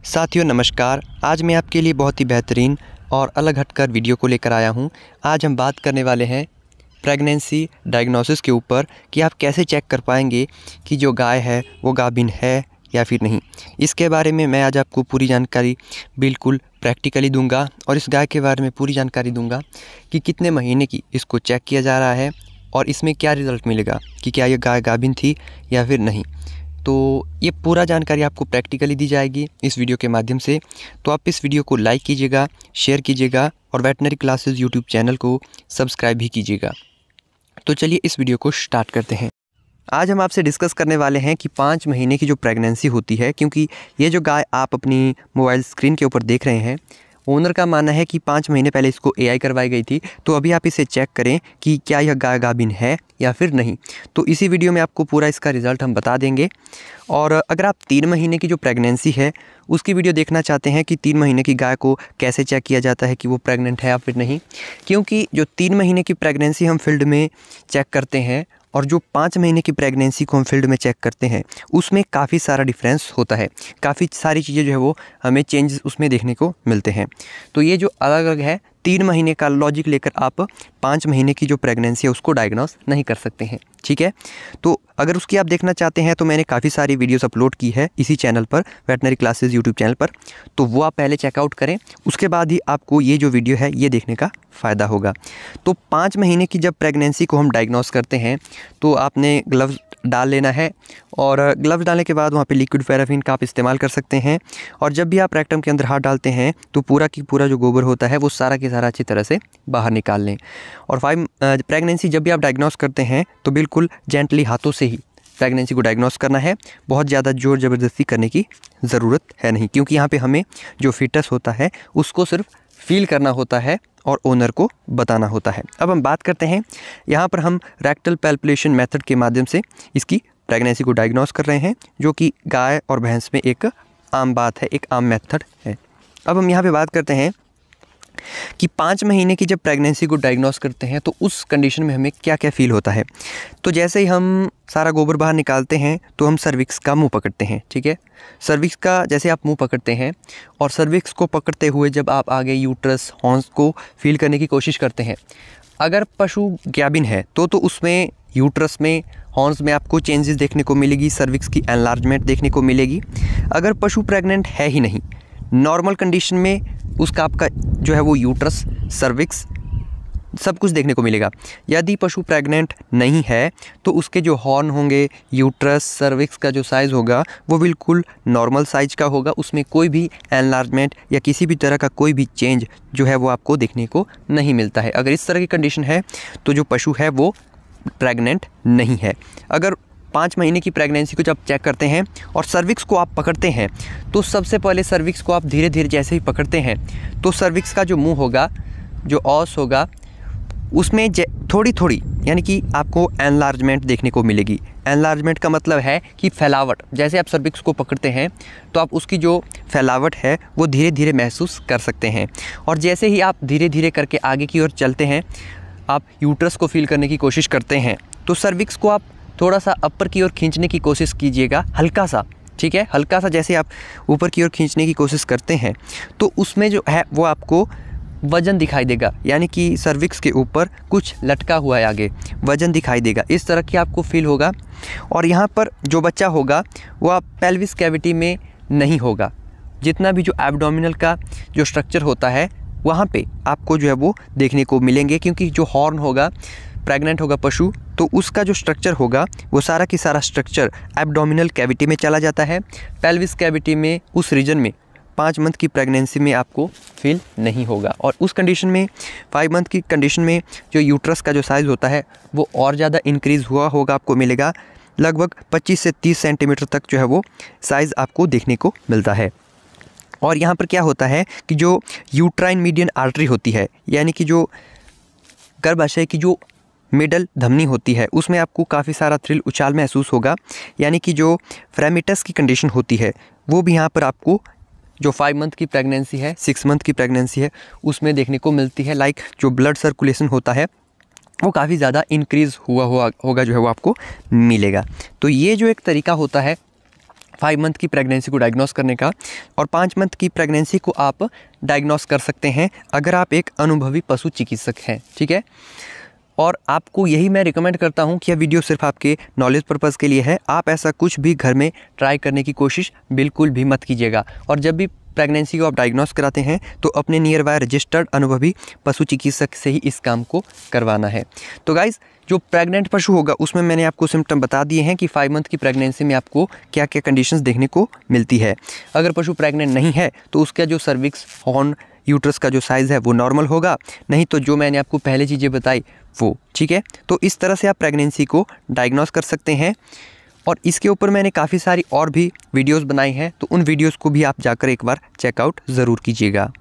साथियों नमस्कार। आज मैं आपके लिए बहुत ही बेहतरीन और अलग हटकर वीडियो को लेकर आया हूं। आज हम बात करने वाले हैं प्रेगनेंसी डायग्नोसिस के ऊपर कि आप कैसे चेक कर पाएंगे कि जो गाय है वो गाभिन है या फिर नहीं। इसके बारे में मैं आज आपको पूरी जानकारी बिल्कुल प्रैक्टिकली दूंगा और इस गाय के बारे में पूरी जानकारी दूंगा कि कितने महीने की इसको चेक किया जा रहा है और इसमें क्या रिज़ल्ट मिलेगा कि क्या ये गाय गाभिन थी या फिर नहीं। तो ये पूरा जानकारी आपको प्रैक्टिकली दी जाएगी इस वीडियो के माध्यम से। तो आप इस वीडियो को लाइक कीजिएगा, शेयर कीजिएगा और वेटनरी क्लासेस यूट्यूब चैनल को सब्सक्राइब भी कीजिएगा। तो चलिए इस वीडियो को स्टार्ट करते हैं। आज हम आपसे डिस्कस करने वाले हैं कि 5 महीने की जो प्रेगनेंसी होती है, क्योंकि ये जो गाय आप अपनी मोबाइल स्क्रीन के ऊपर देख रहे हैं, ओनर का मानना है कि 5 महीने पहले इसको एआई करवाई गई थी। तो अभी आप इसे चेक करें कि क्या यह गाय गाभिन है या फिर नहीं। तो इसी वीडियो में आपको पूरा इसका रिज़ल्ट हम बता देंगे। और अगर आप 3 महीने की जो प्रेगनेंसी है उसकी वीडियो देखना चाहते हैं कि 3 महीने की गाय को कैसे चेक किया जाता है कि वो प्रेग्नेंट है या फिर नहीं, क्योंकि जो 3 महीने की प्रेगनेंसी हम फील्ड में चेक करते हैं और जो 5 महीने की प्रेगनेंसी को हम फील्ड में चेक करते हैं उसमें काफ़ी सारा डिफरेंस होता है। काफ़ी सारी चीज़ें जो है वो हमें चेंजेस उसमें देखने को मिलते हैं। तो ये जो अलग अलग है, 3 महीने का लॉजिक लेकर आप 5 महीने की जो प्रेगनेंसी है उसको डायग्नोस नहीं कर सकते हैं। ठीक है, तो अगर उसकी आप देखना चाहते हैं तो मैंने काफ़ी सारी वीडियोस अपलोड की है इसी चैनल पर, वेटनरी क्लासेस यूट्यूब चैनल पर। तो वो आप पहले चेकआउट करें, उसके बाद ही आपको ये जो वीडियो है ये देखने का फ़ायदा होगा। तो 5 महीने की जब प्रेगनेंसी को हम डायग्नोस करते हैं तो आपने ग्लव्स डाल लेना है और ग्लव्स डालने के बाद वहाँ पे लिक्विड पैराफिन का आप इस्तेमाल कर सकते हैं। और जब भी आप रेक्टम के अंदर हाथ डालते हैं तो पूरा की पूरा जो गोबर होता है वो सारा की सारा अच्छी तरह से बाहर निकाल लें। और प्रेगनेंसी जब भी आप डायग्नोस करते हैं तो बिल्कुल जेंटली हाथों से ही प्रेगनेंसी को डायग्नोस करना है। बहुत ज़्यादा ज़ोर ज़बरदस्ती करने की ज़रूरत है नहीं, क्योंकि यहाँ पे हमें जो फीटस होता है उसको सिर्फ फील करना होता है और ओनर को बताना होता है। अब हम बात करते हैं, यहाँ पर हम रेक्टल पैल्पेशन मेथड के माध्यम से इसकी प्रेगनेंसी को डायग्नोस कर रहे हैं, जो कि गाय और भैंस में एक आम बात है, एक आम मेथड है। अब हम यहाँ पे बात करते हैं कि 5 महीने की जब प्रेगनेंसी को डायग्नोस करते हैं तो उस कंडीशन में हमें क्या क्या फील होता है। तो जैसे ही हम सारा गोबर बाहर निकालते हैं तो हम सर्विक्स का मुंह पकड़ते हैं। ठीक है, सर्विक्स का जैसे आप मुंह पकड़ते हैं और सर्विक्स को पकड़ते हुए जब आप आगे यूट्रस हॉर्न्स को फील करने की कोशिश करते हैं, अगर पशु गाभिन है तो उसमें यूट्रस में, हॉर्न्स में आपको चेंजेस देखने को मिलेगी, सर्विक्स की एनलार्जमेंट देखने को मिलेगी। अगर पशु प्रेग्नेंट है ही नहीं, नॉर्मल कंडीशन में उसका आपका जो है वो यूट्रस, सर्विक्स सब कुछ देखने को मिलेगा। यदि पशु प्रेग्नेंट नहीं है तो उसके जो हॉर्न होंगे, यूट्रस, सर्विक्स का जो साइज़ होगा वो बिल्कुल नॉर्मल साइज का होगा। उसमें कोई भी एनलार्जमेंट या किसी भी तरह का कोई भी चेंज जो है वो आपको देखने को नहीं मिलता है। अगर इस तरह की कंडीशन है तो जो पशु है वो प्रेग्नेंट नहीं है। अगर 5 महीने की प्रेगनेंसी को जब चेक करते हैं और सर्विक्स को आप पकड़ते हैं तो सबसे पहले सर्विक्स को आप धीरे धीरे जैसे ही पकड़ते हैं तो सर्विक्स का जो मुंह होगा, जो ऑस होगा, उसमें थोड़ी थोड़ी यानी कि आपको एनलार्जमेंट देखने को मिलेगी। एनलार्जमेंट का मतलब है कि फैलावट। जैसे आप सर्विक्स को पकड़ते हैं तो आप उसकी जो फैलावट है वो धीरे धीरे महसूस कर सकते हैं। और जैसे ही आप धीरे धीरे करके आगे की ओर चलते हैं, आप यूट्रस को फील करने की कोशिश करते हैं तो सर्विक्स को आप थोड़ा सा अपर की ओर खींचने की कोशिश कीजिएगा, हल्का सा। ठीक है, हल्का सा जैसे आप ऊपर की ओर खींचने की कोशिश करते हैं तो उसमें जो है वो आपको वज़न दिखाई देगा, यानी कि सर्विक्स के ऊपर कुछ लटका हुआ है, आगे वज़न दिखाई देगा, इस तरह की आपको फील होगा। और यहाँ पर जो बच्चा होगा वो आप पेल्विस कैविटी में नहीं होगा। जितना भी जो एब्डोमिनल का जो स्ट्रक्चर होता है वहाँ पे आपको जो है वो देखने को मिलेंगे, क्योंकि जो हॉर्न होगा, प्रेग्नेंट होगा पशु तो उसका जो स्ट्रक्चर होगा वो सारा की सारा स्ट्रक्चर एब्डोमिनल कैविटी में चला जाता है। पेल्विस कैविटी में, उस रीजन में 5 मंथ की प्रेगनेंसी में आपको फील नहीं होगा। और उस कंडीशन में 5 मंथ की कंडीशन में जो यूट्रस का जो साइज़ होता है वो और ज़्यादा इंक्रीज़ हुआ होगा, आपको मिलेगा। लगभग 25 से 30 सेंटीमीटर तक जो है वो साइज़ आपको देखने को मिलता है। और यहाँ पर क्या होता है कि जो यूट्राइन मीडियन आर्टरी होती है, यानी कि जो गर्भाशय की जो मिडल धमनी होती है, उसमें आपको काफ़ी सारा थ्रिल, उछाल महसूस होगा। यानी कि जो फ्रेमिटस की कंडीशन होती है वो भी यहाँ पर आपको जो 5 मंथ की प्रेगनेंसी है, 6 मंथ की प्रेगनेंसी है, उसमें देखने को मिलती है। लाइक जो ब्लड सर्कुलेशन होता है वो काफ़ी ज़्यादा इंक्रीज़ हुआ होगा जो है वो आपको मिलेगा। तो ये जो एक तरीका होता है 5 मंथ की प्रेगनेंसी को डायग्नोस करने का, और 5 मंथ की प्रेगनेंसी को आप डायग्नोस कर सकते हैं अगर आप एक अनुभवी पशु चिकित्सक हैं, ठीक है। और आपको यही मैं रिकमेंड करता हूं कि यह वीडियो सिर्फ आपके नॉलेज पर्पज़ के लिए है। आप ऐसा कुछ भी घर में ट्राई करने की कोशिश बिल्कुल भी मत कीजिएगा। और जब भी प्रेगनेंसी को आप डायग्नोस कराते हैं तो अपने नियर बाय रजिस्टर्ड अनुभवी पशु चिकित्सक से ही इस काम को करवाना है। तो गाइज़, जो प्रेग्नेंट पशु होगा उसमें मैंने आपको सिम्टम बता दिए हैं कि 5 मंथ की प्रेगनेंसी में आपको क्या क्या कंडीशंस देखने को मिलती है। अगर पशु प्रेग्नेंट नहीं है तो उसका जो सर्विक्स, हॉर्न, यूट्रस का जो साइज़ है वो नॉर्मल होगा, नहीं तो जो मैंने आपको पहले चीज़ें बताई वो, ठीक है। तो इस तरह से आप प्रेगनेंसी को डायग्नोस कर सकते हैं। और इसके ऊपर मैंने काफ़ी सारी और भी वीडियोस बनाई हैं, तो उन वीडियोस को भी आप जाकर एक बार चेकआउट ज़रूर कीजिएगा।